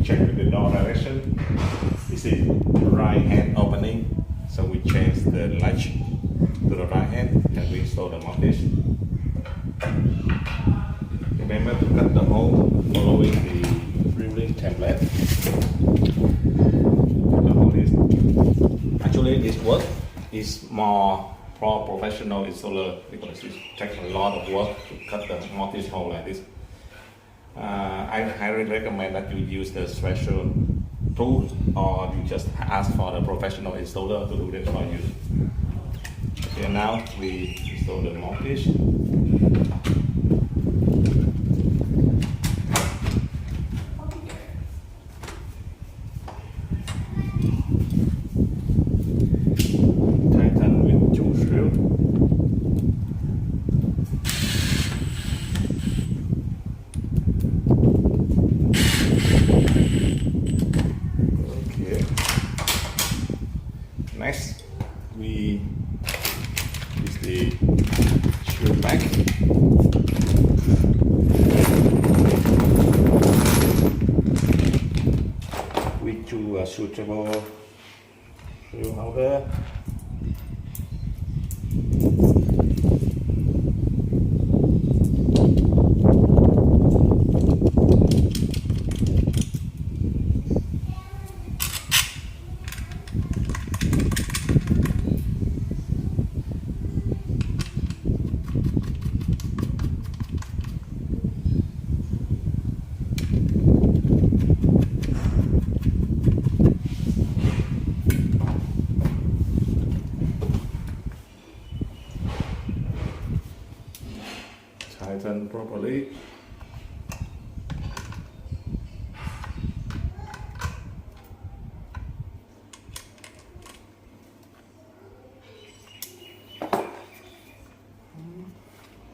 check with the door direction. This is right hand opening, so we change the latch to the right hand and we install the mortise. Remember to cut the hole following the drilling template. The hole is actually this work is more for professional installer because it takes a lot of work to cut the mortise hole like this. I highly recommend that you use the special tools or you just ask for the professional installer to do this for you. Okay, now we install the mortise. Tighten with 2 screws. Next, we use the screw back. We choose a suitable screw holder. Tighten properly.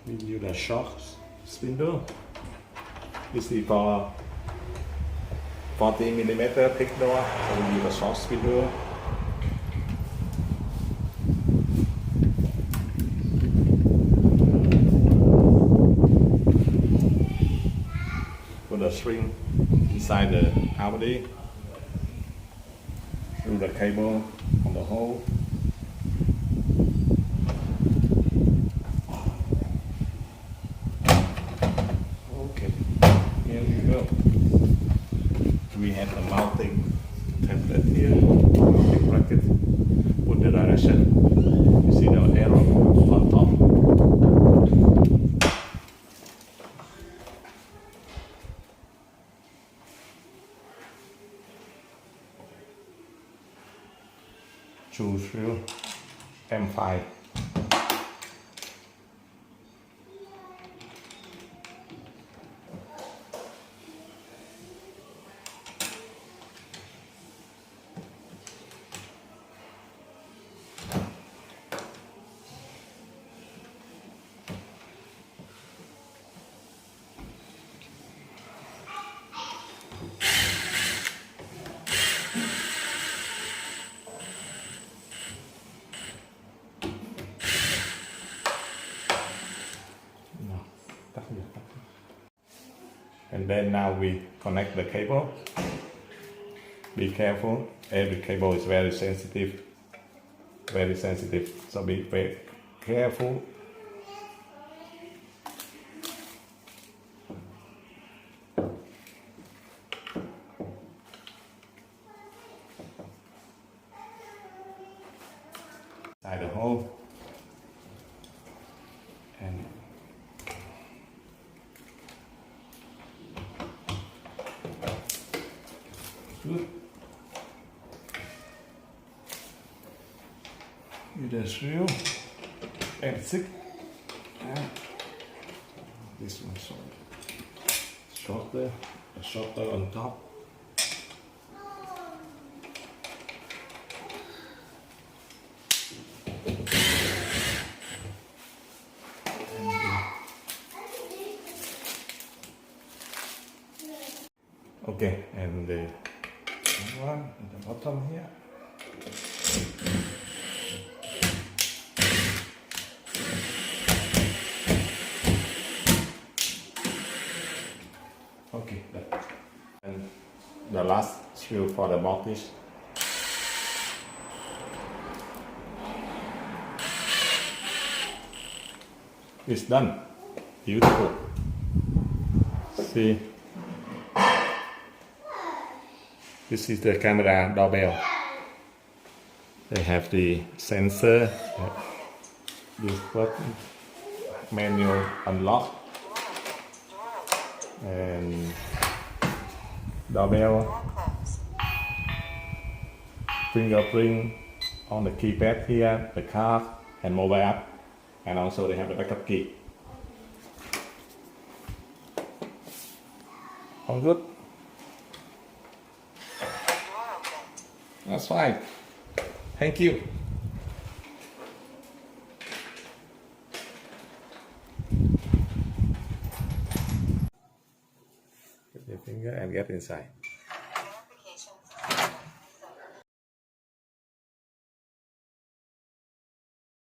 We use a short spindle. This is for 40mm thick door, so we use a short spindle. Put the string inside the cavity through the cable on the hole. Okay, here we go. We have the mounting template here, mounting bracket. Put the direction. You see the arrow on top. Choose M5. And then now we connect the cable. Be careful, every cable is very sensitive, so be very careful. Inside the hole. And good. With a screw and thick. And this one shorter, shorter on top. Okay, and the one at the bottom here. Okay, and the last screw for the mortise. It's done. Beautiful. See, this is the camera doorbell. They have the sensor, this button, manual unlock, and doorbell, fingerprint on the keypad here, the card and mobile app, and also they have the backup key. All good? That's fine. Thank you. Put your finger and get inside.